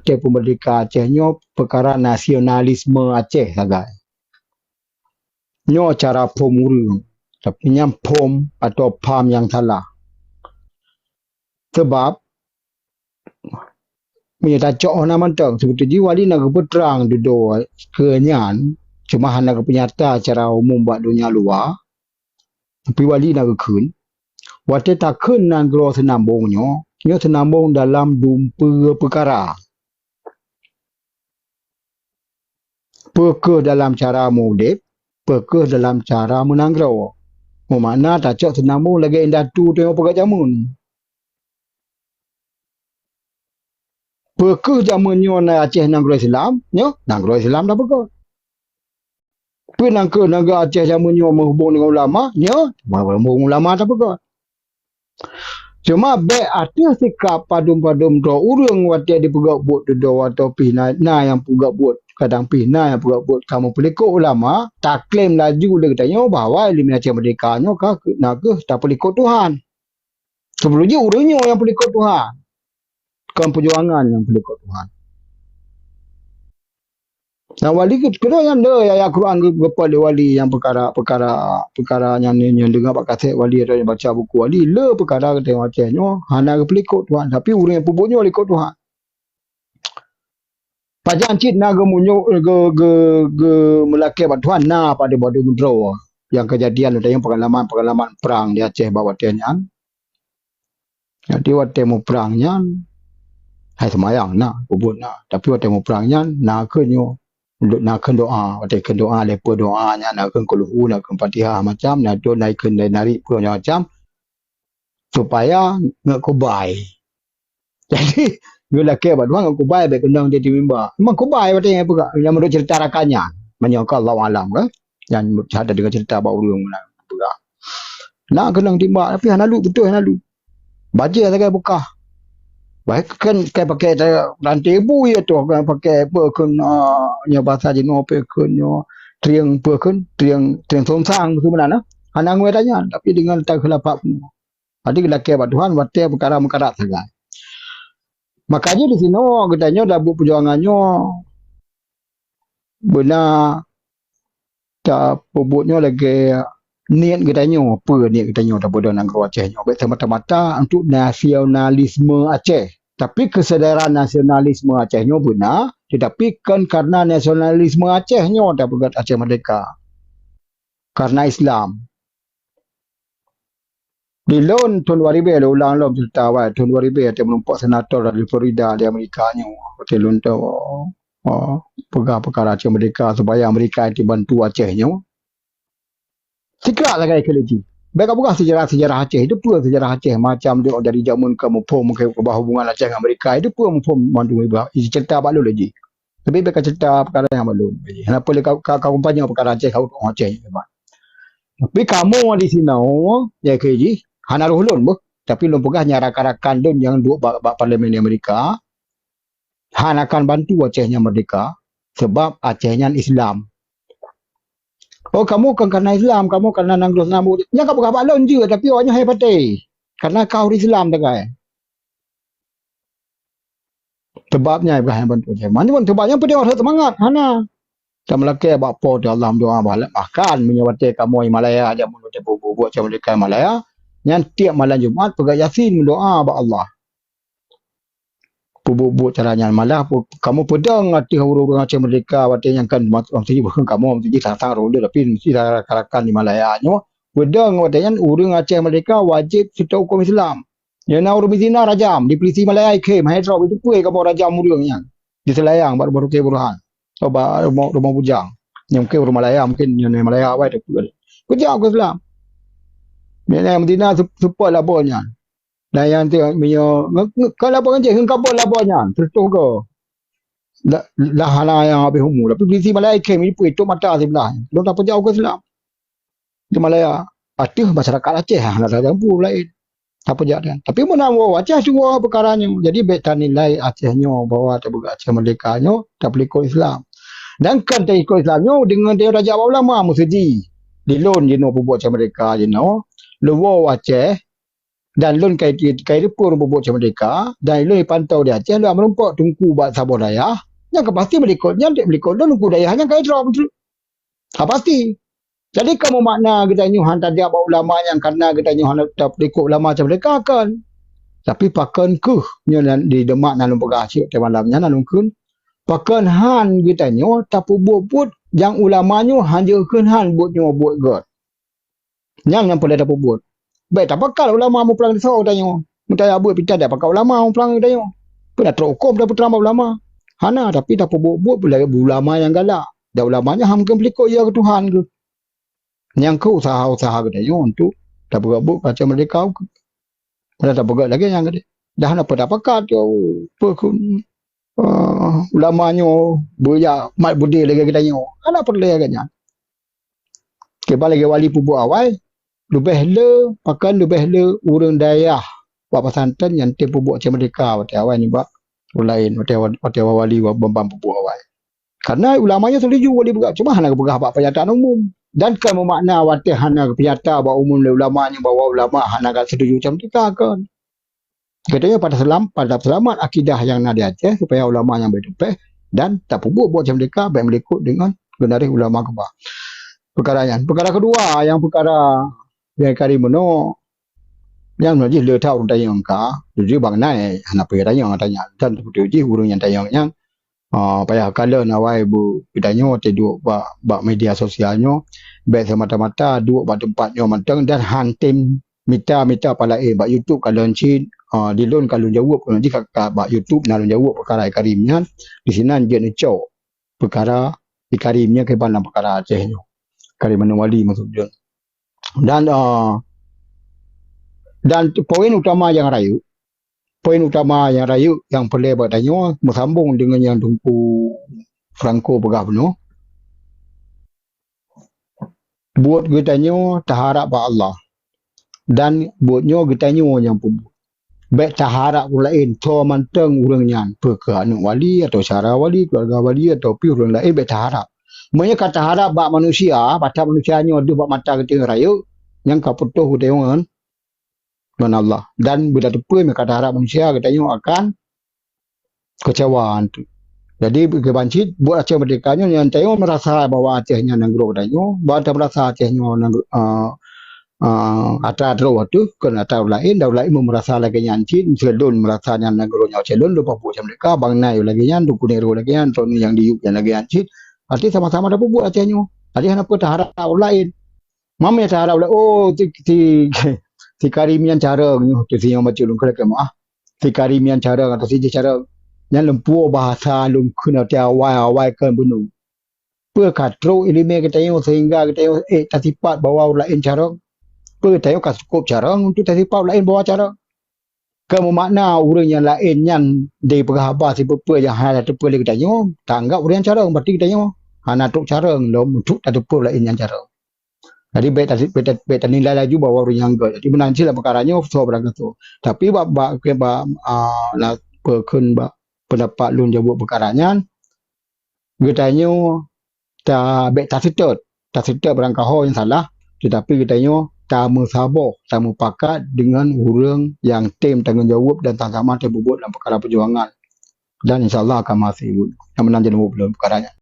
Aceh pun merdeka Aceh nyo perkara nasionalisme Aceh sagai. Nyo cara pom urang. Tapi nyam pom atau pam yang salah. Sebab punya cok nama tang seperti wali nak berperang duduk kenyan cuma hanya penyata cara umum buat dunia luar. Tapi wali nak kun. Wate takun nan gro senambungnya, nyo senambung dalam dumpa perkara. Perke dalam cara mudip, perke dalam cara menanggro. Mana tak cok senambung lagi indah tu tengok pegat jamun. Perke jamunnya na Aceh nanggro Islam, nyo nanggro Islam dah perke. Pi nangke naga Aceh jamunnya menghubung dengan ulama, nyo menghubung ulama dah perke. Cuma baik ada sikap padum-padum do urang wati di pegak buat do atau pihna yang pegak buat kadang pihna yang pegak buat kamu pelikut ulama tak klaim laju dia katanya bahawa eliminasi merdekanya nak tak pelikut Tuhan. Sebelumnya urangnya yang pelikut Tuhan. Bukan perjuangan yang pelikut Tuhan. Nah wali kena yang ayat Quran kepada wali yang perkara yang dengar pak kaset wali atau yang baca buku wali le perkara tengok macamnya hana pelikut Tuhan tapi orang yang pupuknya pelikut Tuhan. Pajan cit na gemunyo ge melaki bat Tuhan na pada bodoh mudro yang kejadian ada yang pengalaman perang di Aceh bawa tianyan. Jadi waktu mau perangnya hai semayang na pupuk na tapi waktu mau perangnya na kenyo nak doa, waktu doa lepas doanya nak kuluhu nak Fatihah macam nak do naikkan narik punya macam supaya nak kubai. Jadi bila ke buat ngak kubai baik kendang dia timba. Memang kubai waktu yang apa yang menurut cerita rakannya menyangka Allah alam kan yang ada dengan cerita bawa urang mana pegak. Nak kendang timba tapi hanalu betul hanalu. Baca saja buka. Baik kan pakai rantai bu ya tu kan pakai apa kan nya bahasa Cina apa kan triang apa kan triang songsang sebenarnya hana ngwe tanya tapi dengan tak khilafat pun. Jadi kita ke Tuhan waktu perkara saja. Makanya di sini katanya dah buat perjuangannya benar tak pupuknya lagi niat katanya apa niat katanya tak bodoh nak Acehnya baik semata-mata untuk nasionalisme Aceh tapi kesedaran nasionalisme Acehnya benar tetapi kan karena nasionalisme Acehnya tak berkat Aceh merdeka karena Islam di lon tahun 2000 ada ulang lom cerita awal tahun 2000 ada menumpak senator dari Florida di Amerika nya hotel untuk pegang perkara Aceh merdeka supaya Amerika dibantu Acehnya. Sikap lagi ekologi. Baik bukan sejarah Aceh itu pun sejarah Aceh macam dia dari zaman kamu pom ke hubungan Aceh dengan Amerika itu pun pom mandu cerita balu lagi. Tapi mereka cerita perkara yang balu. Kenapa kau banyak perkara Aceh kau Aceh memang. Tapi kamu di sini ya keji hana rohlun bu tapi lu pegahnya rakan-rakan don yang duk parlimen Amerika hana akan bantu Acehnya merdeka sebab Acehnya Islam. Oh kamu kan karena Islam, kamu karena nanggros namu. Nya kamu kapal lon je tapi orangnya hebat karena kau Islam dekai. Sebabnya Ibrahim bantu Aceh. Mana pun sebabnya pada orang semangat hana. Kamu laki bapak Allah doa balik makan menyewati kamu Himalaya aja mulut buat macam mereka Himalaya. Yang tiap malam Jumaat pegang Yasin doa ba Allah. Buat caranya malah kamu pedang hati orang-orang Aceh merdeka waktu yang kan mesti bukan kamu mesti sang roda tapi mesti rakan di Malaya nya pedang waktu yang orang Aceh merdeka wajib kita hukum Islam. Ya na urus zina rajam di polisi Malaya ke Mahedra itu pun kamu rajam urangnya. Di Selayang baru ke Buruhan. Coba rumah bujang. Yang ke rumah Malaya mungkin yang Malaya awal tu. Bujang ke Islam. Mina Medina support labornya. Dan yang tengok kalau apa je hengkau pun labornya terus ke lah hala yang habis umur tapi polisi Malaya kem itu mata sebelah belum tak jauh ke Islam di Malaya aduh masyarakat Aceh nak campur lain apa jadi tapi mana Aceh semua perkaranya jadi beta nilai Acehnya bahwa tak bergat Aceh merdekanya tak pelikut Islam dan kan tak ikut Islamnya dengan dia raja ulama mesti di loan je no buat Aceh merdeka je no luar Aceh Dan lun kai pun berbuat macam mereka dan lun pantau dia Aceh lu merompak tungku buat sabor daya yang pasti berikutnya dia berikut dan tungku dayanya kai drop betul. Pasti. Jadi kamu makna kita nyuhan tadi apa ulama yang karena kita nyuhan tak berikut ulama macam mereka kan. Tapi pakan ke di demak nalung pegah cik te malamnya nalung kun. Pakan han kita nyo tapi buat yang ulamanya hanjekeun han buat god. Yang boleh dapat buat. Baik tak pakal ulama mu pelang risau tanya. Minta buat pita dah pakal ulama mu pelang tanya. Pernah terukum dah putra ulama. Hana tapi tak buat boleh ulama yang galak. Dah ulamanya ham ke pelikut ya ke Tuhan ke. Yang ke usaha-usaha ke tanya untuk tak berbuat macam mereka ke. Dah tak berbuat lagi yang ke. Dah nak pada pakal tu. Ulamanya beryak mat budi lagi ke tanya. Hana perlu lagi. Kebal lagi wali pubuh awal. Lebih le pakan lebih le urang dayah buat pesantren yang tempo buat macam mereka waktu awal ni buat lain waktu wali bambam pubuh awal karena ulamanya setuju wali bergak cuma hana bergah buat pernyataan umum dan kan bermakna waktu hana pernyataan buat umum le ulamanya bawa ulama hana gak setuju macam mereka kan katanya pada selamat akidah yang nak di Aceh supaya ulama yang berdepan dan tak pubuh buat macam mereka baik melekut dengan genari ulama kebah perkara kedua yang perkara yang kari mono yang najis le tahu tanya angka jadi bang nai anak pe tanya dan betul urang yang tanya yang payah kala nawai bu tanya te duk ba media sosialnya baik semata-mata duk ba tempatnya manteng dan hantim mita pala ba YouTube kalau cin dilun kalau jawab kalau jika ba YouTube nalun jawab perkara karimnya di sini dia necau perkara di karimnya ke bandang perkara Acehnya karim wali maksudnya dan poin utama yang rayu yang perlu bertanya bersambung dengan yang Tunku Franco pegah penuh buat kitanya taharap ba Allah dan buatnya kitanya yang pun baik taharap lain to manteng urangnya perkara anak wali atau syara wali keluarga wali atau pi urang lain baik taharap sebenarnya kata harap bak manusia pada manusianya ada bak mata ketika rayu yang kau putuh tengok kan Allah dan bila tepi mereka harap manusia katanya akan kecewaan tu jadi kebancit buat Aceh merdekanya yang tengok merasa bahawa Acehnya negara katanya bahawa merasa Acehnya atas terus tu kan atas lain dah lain merasa lagi nyancin selun merasa yang negaranya Aceh lun lupa buat macam mereka bang nai lagi yang dukun nero lagi yang tahun yang diuk yang lagi nyancin arti sama-sama dapat buat Acehnya arti hendak terharap lain mama yang terharap si karimian cara tu si yang macam lun kerja si karimian cara atau si cara yang lempu bahasa lun kena awal kan bunuh perkatro ilmu kita yang sehingga kita tersifat bawa lain cara perkatayo cukup cara untuk tersifat lain bawa cara kamu makna orang yang lain yang di perhaba si pepe yang hanya terpilih kita tanya tanggap orang cara berarti kita tanya hanya tuk cara untuk tak terpilih lain yang cara jadi beta nilai lagi bahawa orang yang enggak. Jadi menanci lah perkaranya so berangkat tu. Tapi nak perken pendapat lun jawab perkaranya kitanya tak setut berangkat yang salah. Tetapi kitanya tak sabar, tak pakat dengan orang yang tim tanggungjawab dan sama-sama terbubut dalam perkara perjuangan. Dan insyaAllah akan masih yang menang jadi perkaranya.